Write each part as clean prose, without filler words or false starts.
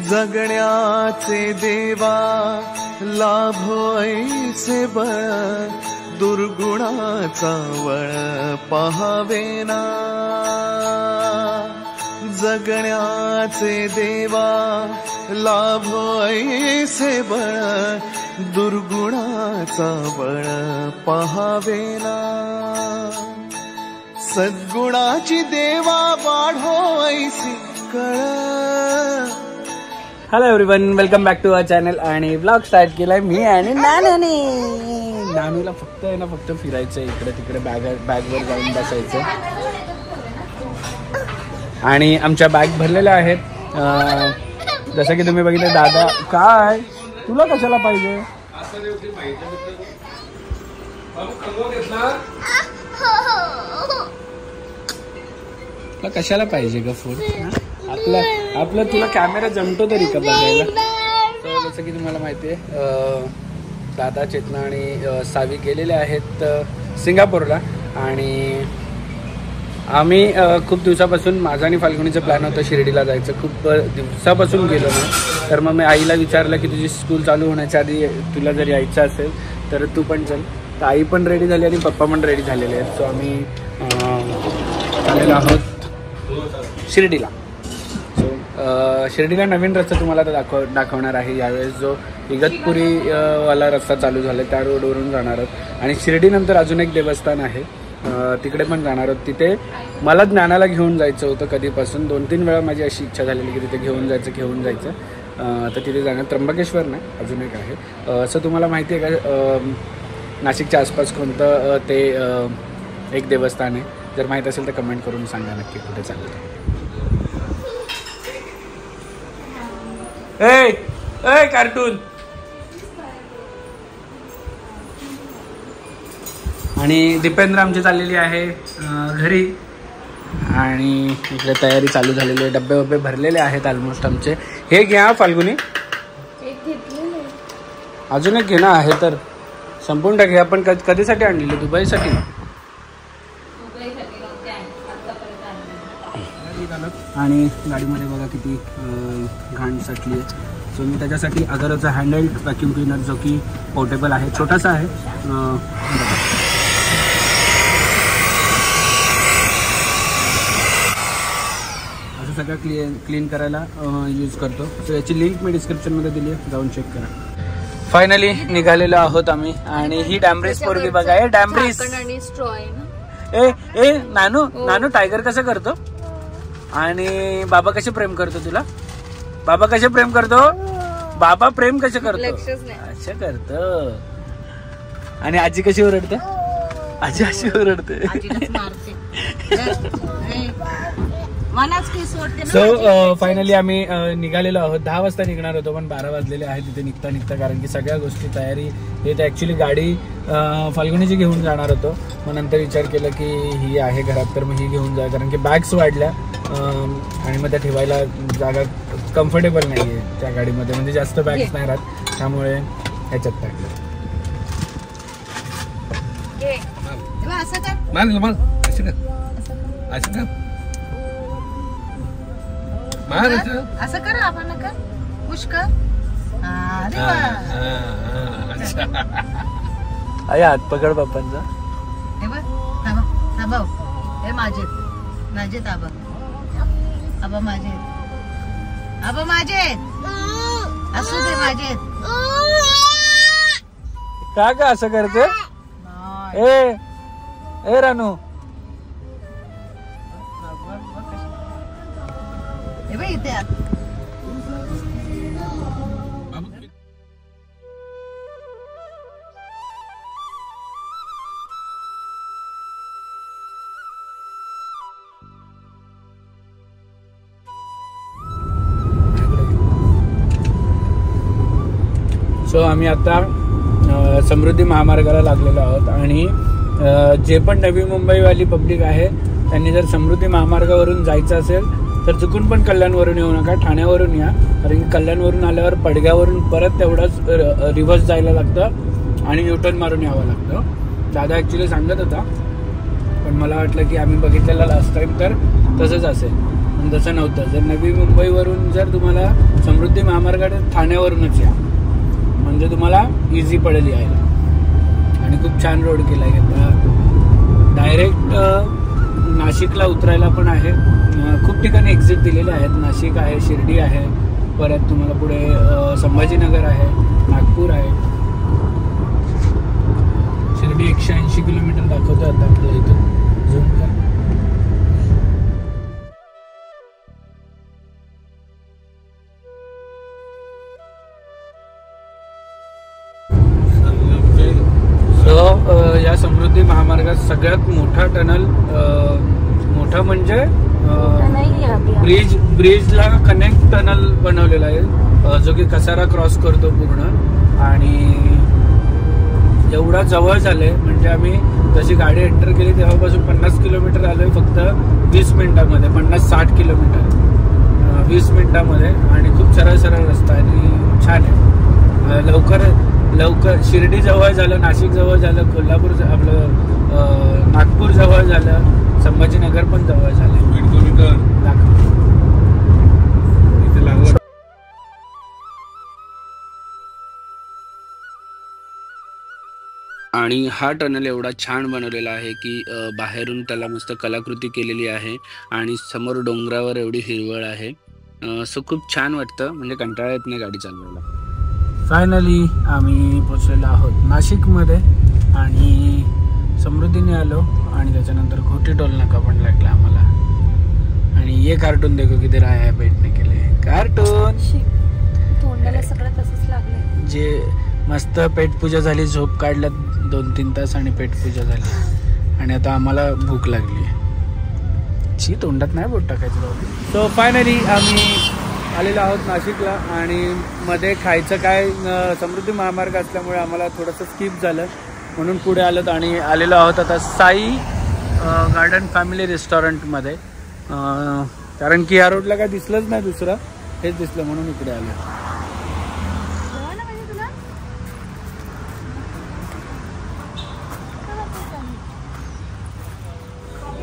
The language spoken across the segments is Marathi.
जगण्याचे देवा लाभो ऐसे बळ, दुर्गुणाचा वळ पहावेना। जगण्याचे देवा लाभो ऐसे बळ, दुर्गुणाचा बळ पहावेना। सद्गुणाची देवा वाढो ऐसी कळ। Hello everyone, welcome back to our channel आणि ब्लॉग स्टार्ट केलाय मी आणि नानूने। नानूला फक्त फिरायचं, इकडे तिकडे बॅगवर जाऊन बसायचं आणि आमच्या बॅग भरलेल्या आहेत। जसं की तुम्ही बघितलं, दादा काय तुला कशाला पाहिजे? कशाला पाहिजे ग फूड? आपलं तुला कॅमेरा जमतो तरी का बघायला? तर जसं की तुम्हाला माहिती आहे, दादा, चेतना आणि सावी गेलेले आहेत सिंगापूरला आणि आम्ही खूप दिवसापासून, माझा आणि फाल्गुनीचं प्लॅन होतं शिर्डीला जायचं। खूप दिवसापासून गेलो ना, तर मग मी आईला विचारलं की तुझी स्कूल चालू होण्याच्या आधी तुला जर यायचं असेल तर तू पण चल। तर आई पण रेडी झाली आणि पप्पा पण रेडी झालेले आहेत। सो आम्ही आलेलो आहोत शिर्डीला। सो शिर्डीला नवीन रस्ता तुम्हाला आता दाखवणार आहे यावेळेस। जो इगतपुरी वाला रस्ता चालू झाला त्या रोडवरून जाणार आहोत आणि शिर्डीनंतर अजून एक देवस्थान आहे, तिकडे पण जाणार आहोत। तिथे मला ज्ञानाला घेऊन जायचं होतं कधीपासून, 2-3 वेळा माझी अशी इच्छा झालेली की तिथे घेऊन जायचं। तर तिथे जाणार, त्र्यंबकेश्वर नाही, अजून एक आहे। असं तुम्हाला माहिती आहे का नाशिकच्या आसपास कोणतं ते एक देवस्थान आहे? जर माहीत असेल तर कमेंट करून सांगा नक्की कुठे चाललं। ए कार्टून। आणि दीपेंद्र आमची चाललेली आहे घरी आणि इकडे तयारी चालू झालेली आहे। डब्बे वब्बे भरलेले आहेत ऑलमोस्ट आमचे। हे घ्या फाल्गुनी, अजून एक घेणं आहे तर संपूर्ण टाक। आपण कधीसाठी आणलेली? दुबईसाठी। आणि गाडीमध्ये बघा किती घाण साठली आहे। सो मी त्याच्यासाठी अगरचा हँडल्ड व्हॅक्यूम क्लीनर, जो की पोर्टेबल आहे, छोटासा आहे, असं सगळं क्लीन करायला यूज करतो। सो याची लिंक मी डिस्क्रिप्शनमध्ये दिली आहे, जाऊन चेक करा। फायनली निघालेलो आहोत आम्ही आणि ही डॅम्ब्रिस पोरगी बघा। हे डॅम्ब्रिस ए नानू टायगर कसं करतो आणि बाबा कसे प्रेम करतो तुला? बाबा कसे प्रेम करतो? बाबा प्रेम कसे करतो? अच्छा करतो। आणि आजी कशी ओरडते? आजी अशी ओरडते। सो फायनली आम्ही निघालेलो आहोत। 10 वाजता निघणार होतो पण 12 वाजलेले आहेत तिथे निघता, कारण की सगळ्या गोष्टी तयारी हे तर ऍक्च्युली गाडी फाल्गुनीची घेऊन जाणार होतो। मग नंतर विचार केला की ही आहे घरात तर मग ही घेऊन जा, कारण की बॅग्स वाढल्या आणि मग त्या ठेवायला जागा कम्फर्टेबल नाही आहे त्या गाडीमध्ये, म्हणजे जास्त बॅग्स नाही राहत, त्यामुळे ह्याच्यात टाकलं। असं कर, आपण कर पुष्कर। अरे हात पकड बाप्पांचा। हे बघ, हे माझे आबा, आबा माझे असू दे माझे। का असं करते? ए रानू, हे बघ इथे सो आम्ही आता समृद्धी महामार्गाला लागलेलो आहोत आणि जे पण नवी मुंबईवाली पब्लिक आहे त्यांनी जर समृद्धी महामार्गावरून जायचं असेल तर चुकून पण कल्याणवरून येऊ नका, ठाण्यावरून या, कारण की कल्याणवरून आल्यावर पडग्यावरून परत तेवढंच रिव्हर्स जायला लागतं आणि युटर्न मारून यावं लागतं। दादा ॲक्च्युली सांगत होता पण मला वाटलं की आम्ही बघितलेलं लास्ट टाइम तर तसंच असेल। पण तसं नव्हतं. जर नवी मुंबईवरून जर तुम्हाला समृद्धी महामार्गाने ठाण्यावरूनच या, म्हणजे तुम्हाला इझी पडेल यायला. आणि खूप छान रोड केला आहे. डायरेक्ट नाशिकला उतरायला पण आहे. खूप ठिकाणी एक्झिट दिलेले आहेत. नाशिक आहे, शिर्डी आहे, परत तुम्हाला पुढे संभाजीनगर आहे, नागपूर आहे. शिर्डी 180 किलोमीटर दाखवतो आता आपल्याला इथून झूम कर. या समृद्धी महामार्गात सगळ्यात मोठा टनल, मोठा म्हणजे ब्रिजला कनेक्ट टनल बनवलेला आहे, जो की कसारा क्रॉस करतो पूर्ण. आणि एवढा जवळ झालंय म्हणजे आम्ही जशी गाडी एंटर केली तेव्हापासून 50 किलोमीटर आलोय फक्त 20 मिनिटांमध्ये. 50-60 किलोमीटर 20 मिनिटांमध्ये. आणि खूप सरळ सरळ रस्ता आणि छान आहे. लवकर शिर्डी जवळ झालं, नाशिक जवळ झालं, कोल्हापूर आपलं नागपूर जवळ झालं, संभाजीनगर पण जवळ झालं. आणि हा टनल एवढा छान बनवलेला आहे की बाहेरून त्याला मस्त कलाकृती केलेली आहे आणि समोर डोंगरावर एवढी हिरवळ आहे. सो खूप छान वाटतं, म्हणजे कंटाळा येत नाही गाडी चालवायला. फायनली आम्ही पोचलेलो आहोत नाशिकमध्ये आणि समृद्धीने आलो. आणि त्याच्यानंतर खोटी टोल नाका पण लागला आम्हाला. आणि ये कार्टून देखो किती राया भेटणे केले. कार्टून तोंडाला सगळं तसंच लागलं. जे मस्त पेटपूजा झाली, झोप काढल्या 2-3 तास आणि पेटपूजा झाली. आणि आता आम्हाला भूक लागली. तोंडात नाही बोट टाकायचं. सो फायनली आम्ही आलेलो आहोत नाशिकला. आणि मध्ये खायचं काय, समृद्धी महामार्ग असल्यामुळे आम्हाला थोडंसं स्किप झालं म्हणून पुढे आलोत. आणि आलेलो आहोत आता साई गार्डन फॅमिली रेस्टॉरंटमध्ये. कारण की या रोडला काय दिसलंच नाही, दुसरं हेच दिसलं म्हणून इकडे आलो.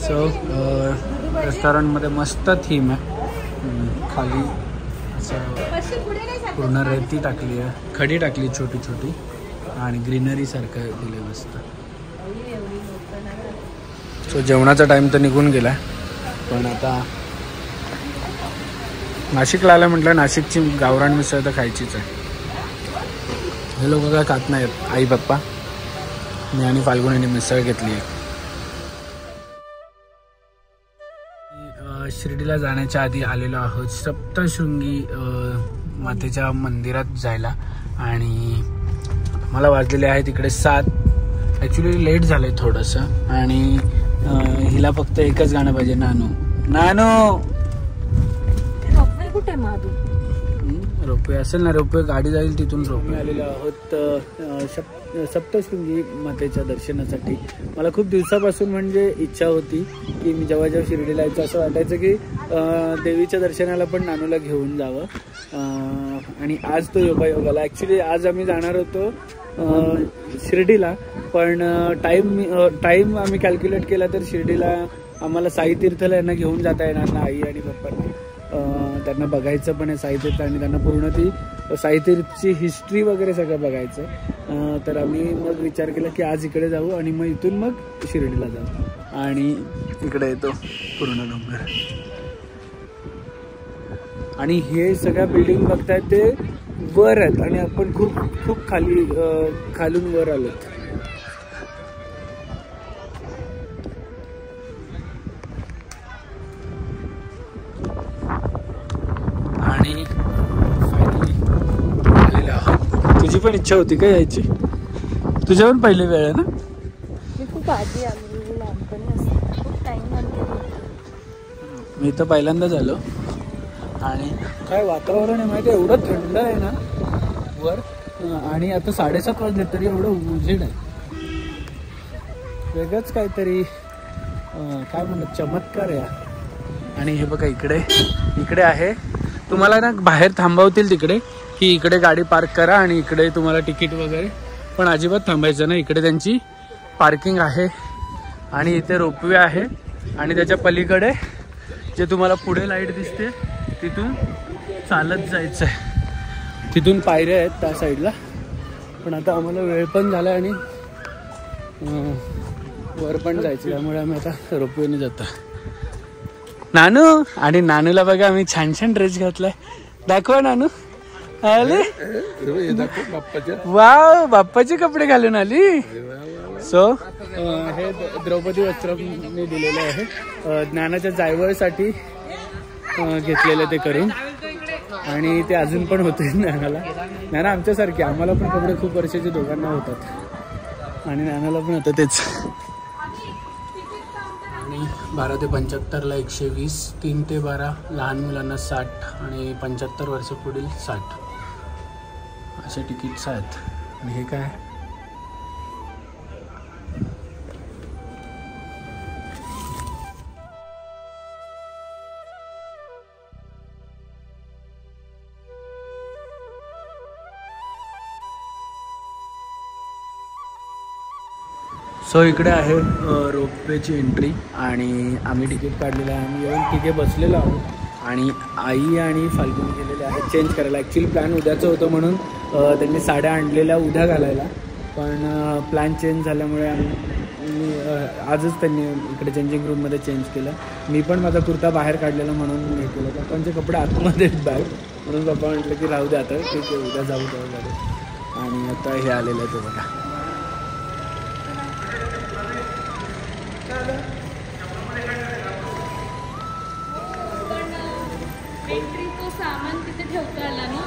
सो रेस्टॉरंटमध्ये मस्त थीम आहे. खाली असं पूर्ण रेती टाकली आहे, खडी टाकली छोटी छोटी आणि ग्रीनरी सारखं दिलं मस्त. सो जेवणाचा टाइम तर निघून गेला, पण आता नाशिकला आलं म्हटलं नाशिकची गावरान मिसळ तर खायचीच आहे. हे लोक काय खात नाहीत. आई पप्पा, मी आणि फाल्गुनीने मिसळ घेतली आहे. शिर्डीला जाण्याच्या आधी आलेलो आहोत सप्तशृंगी मातेच्या मंदिरात जायला. आणि मला वाजलेले आहे तिकडे 7. ॲक्च्युली लेट झालं आहे थोडंसं. आणि हिला फक्त एकच गाणं पाहिजे, नानू नानू. कुठे माधू रोपवे असेल ना, रोपवे गाडी जाईल तिथून. रोपवे आलेलो आहोत सप्तशृंगी मातेच्या दर्शनासाठी. मला खूप दिवसापासून म्हणजे इच्छा होती की मी जेव्हा जेव्हा शिर्डीला यायचं असं वाटायचं की देवीच्या दर्शनाला पण नानूला घेऊन जावं. आणि आज तो योगायोगाला. ॲक्च्युली आज आम्ही जाणार होतो शिर्डीला, पण टाईम आम्ही कॅल्क्युलेट केला तर शिर्डीला आम्हाला साई तीर्थला यांना घेऊन जाता येणार ना, आई आणि पप्पांना. त्यांना बघायचं पण आहे साई तीर्थ आणि त्यांना पूर्ण ती साई तीर्थची हिस्ट्री वगैरे सगळं बघायचं. तर आम्ही मग विचार केला की आज इकडे जाऊ आणि मग इथून मग शिर्डीला जाऊ. आणि इकडे येतो पूर्ण डोंगर. आणि हे सगळ्या बिल्डिंग बघताय ते वर आहेत आणि आपण खूप खूप खालून वर आलोत. आणि फायनली आलेले आहोत. तुझी पण इच्छा होती का यायची? तुझ्या पण पहिली वेळ आहे ना? मी खूप आधी आलो, लहानपणी असं खूप टाइम. मी तर पहिल्यांदा झालो. आणि काय वातावरण आहे माहिती आहे, एवढं थंड आहे ना वर. आणि आता 7:30 वाजले तरी एवढं उजेड आहे. वेगळंच काहीतरी काय म्हणतात, चमत्कार आहे. आणि हे बघा इकडे आहे. तुम्हाला ना बाहेर थांबवतील तिकडे की इकडे गाडी पार्क करा आणि इकडे तुम्हाला तिकीट वगैरे, पण अजिबात थांबायचं नाही. इकडे त्यांची पार्किंग आहे आणि इथे रोपवे आहे. आणि त्याच्या पलीकडे जे तुम्हाला पुढे लाईट दिसते तिथून चालत जायचं आहे. तिथून पायऱ्या आहेत त्या साईडला, पण आता आम्हाला वेळ पण झाला आणि वर पण जायचं, त्यामुळे आम्ही आता रोपवेने जातो. नानू, आणि नानूला बघा आम्ही छान छान ड्रेस घातलाय. दाखवा नानू. आले वाव, बाप्पाचे कपडे घालून आली. सो हे द्रौपदी वस्त्रने दिलेलं आहे, ज्ञानाच्या जायवळसाठी घेतलेलं ते करून, आणि ते अजून पण होते ज्ञानाला. ज्ञाना आमच्यासारखे, आम्हाला पण कपडे खूप वर्षाचे दोघांना होतात आणि ज्ञानाला पण होतं तेच. आणि 12 ते 75ला 120, 3 ते 12 लहान मुलांना 60 आणि 75 वर्ष पुढील 60 असे तिकीट्स आहेत. आणि हे काय, सो इकडे आहे रोपवेची एंट्री आणि आम्ही तिकीट काढलेलं आहे. आम्ही येऊन तिथे बसलेलो आहोत आणि आई आणि फाल्गुन गेलेले आहेत चेंज करायला. ॲक्च्युली प्लॅन उद्याचं होतं म्हणून त्यांनी साड्या आणलेल्या उद्या घालायला, पण प्लॅन चेंज झाल्यामुळे आजच त्यांनी इकडे चेंजिंग रूममध्ये चेंज केलं. मी पण माझा कुर्ता बाहेर काढलेला म्हणून हे केलं. पप्पांचे कपडे आतमध्ये बॅग, म्हणून पप्पा म्हटलं की राहू दे आता, ठीक आहे उद्या जाऊ जाऊ. आणि आता हे आलेलं आहे ते बघा. एंट्री तो सामान तिथे ठेवता आला ना,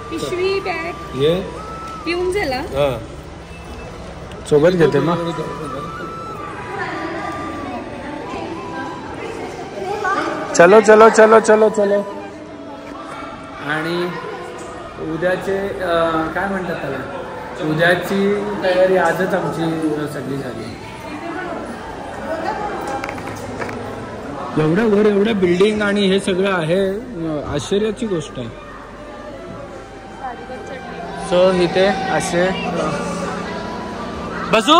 पिशवी बॅग पिऊन झाला सोबत घेते ना. चलो चलो चलो चलो चलो. आणि उद्याचे काय म्हणतात त्याला, उद्याची तयारी आजच आमची सगळी झाली. एवढ्या वर एवढ्या बिल्डिंग आणि हे सगळं आहे, आश्चर्याची गोष्ट आहे. सो इथे असे बसू.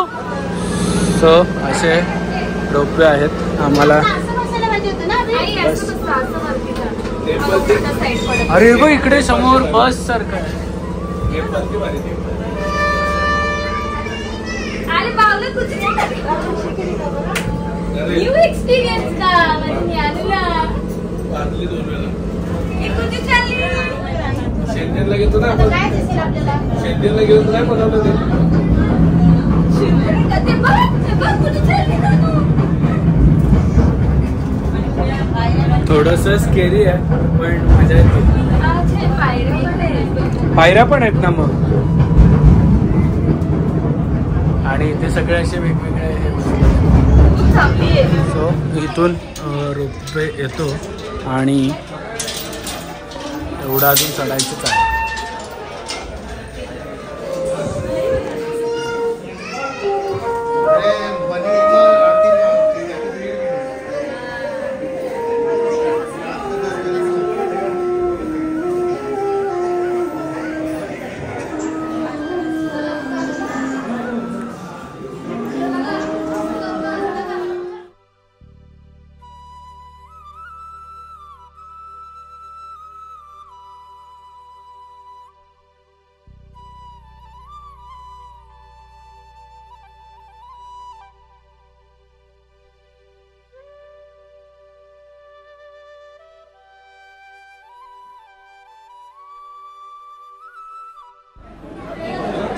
सो असे रोपवे आहेत आम्हाला. अरे बघ इकडे समोर बस सारखं आहे. न्यू एक्सपीरियन्स का म्हणजे आलेला शेंदेला घेतो ना आपण, शेंदेला घेऊन नाही बनवलं थोडस स्केरी आहे पण मजा येते. पायऱ्या पण आहेत ना मग, आणि इथे सगळे असे वेगवेगळे. सो इथून रोपवे येतो आणि एवढा अजून चढायचंच आहे.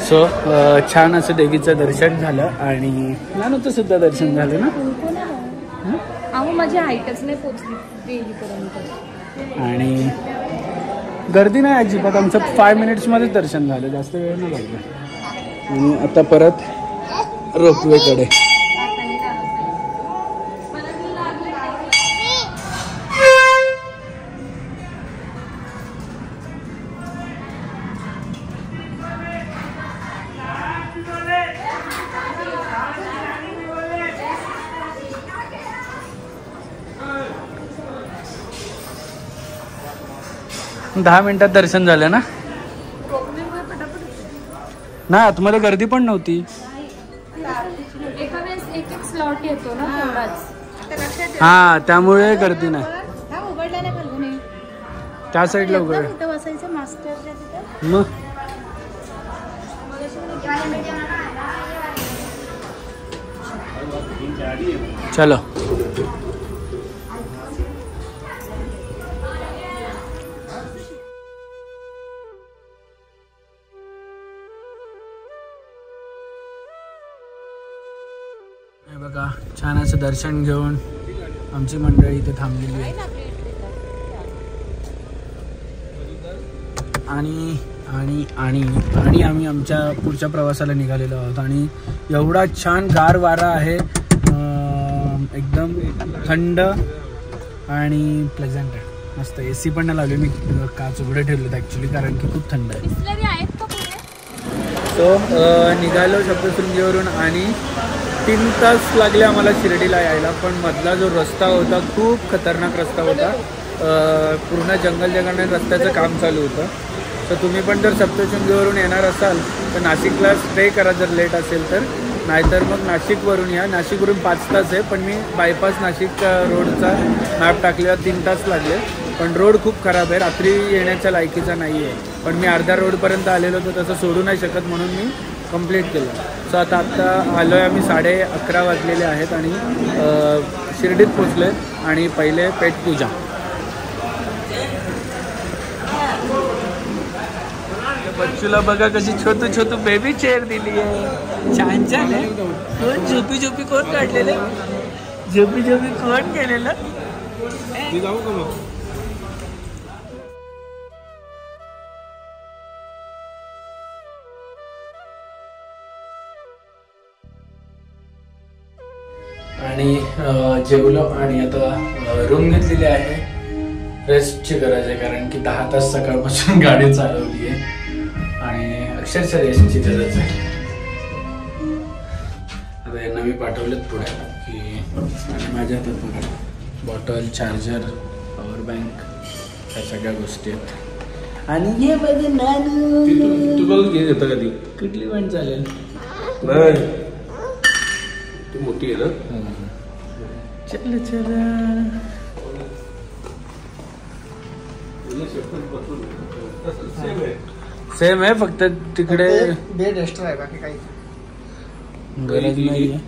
सो छान असं देवीचं दर्शन झालं आणि नानूचं सुद्धा दर्शन झालं ना. अहो माझी हाईटच नाही पोचली देवीपर्यंत आणि गर्दी नाही अजिबात. आमचं 5 मिनिट्समध्येच दर्शन झालं, जास्त वेळ नाही लागला. आणि आता परत रोपवेकडे. दहा मिनिटात दर्शन झालं ना. नाही आतमध्ये गर्दी पण नव्हती. एका वेळेस एक स्लॉट येतो ना तेवढाच. हा त्यामुळे गर्दी नाही. हा उघडला नाही फाल्गुनी. त्या साईडला उघड. तिथं बसायचं मास्टरच्या तिथं. मग चलो. हे बघा छान असं दर्शन घेऊन आमची मंडळी इथे थांबलेली आहे. आणि आणि आणि आणि आम्ही आमच्या पुढच्या प्रवासाला निघालेलो आहोत. आणि एवढा छान गार वारा आहे, एकदम थंड आणि प्लेझंट आहे. मस्त. AC पण नाही लावली मी, काच उघडे ठेवलेत ॲक्च्युली कारण की खूप थंड आहे. सो निघालो सप्तशृंगीवरून आणि 3 तास लागले आम्हाला शिर्डीला यायला. पण मधला जो रस्ता होता खूप खतरनाक रस्ता होता. पूर्ण जंगल रस्त्याचं काम चालू होतं. तर तुम्ही पण जर सप्तशृंगीवरून येणार असाल तर नाशिकला स्टे करा जर लेट असेल तर, नाहीतर मग नाशिकवरून या. नाशिकवरून 5 तास आहे, पण मी बायपास नाशिक रोडचा मॅप टाकलेला 3 तास लागले. पण रोड खूप खराब आहे, रात्री येण्याच्या लायकीचा नाही आहे. पण मी अर्ध्या रोडपर्यंत आलेलो तर तसं सोडू नाही शकत म्हणून मी कंप्लीट केलं. सो आता आलो आहे आम्ही, 11:30 वाजलेले आहेत आणि शिर्डीत पोचलो आहे. आणि पहिले पेटपूजा. बच्चूला बघा कशी छोटू छोटू बेबी चेअर दिली आहे. छान छान आहे. कोण झोपी झोपी कोण काढलेलं, झोपी झोपी कोण केलेलं. जाऊ का मग. आणि जेवलो आणि आता रूम घेतलेली आहे. रेस्टची गरज आहे कारण की 10 तास सकाळपासून गाडी चालवली आहे आणि अक्षरशः रेस्टची गरज आहे. आता यांना मी पाठवलेत पुढे की आणि माझ्या हातात बघा बॉटल, चार्जर, पॉवर बँक, त्या सगळ्या गोष्टी आहेत. आणि हे बघ नानू, तू बघ घेत येतं कधी कुठली पण चालेल. नाही ती मोठी आहे ना. चल चला. सेम आहे फक्त तिकडे बेड एक्स्ट्रा आहे, बाकी काही गरज नाही आहे.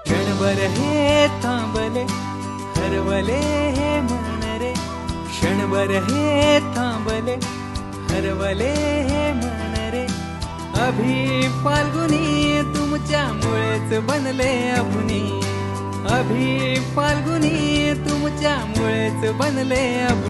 क्षणभर हे थांबले हरवले हे मन रे, क्षणभर हे थांबले हरवले हे मन रे. अभि फाल्गुनी तुमच्यामुळेच बनले अपुनी, अभि फाल्गुनी तुमच्यामुळेच बनले अपुनी.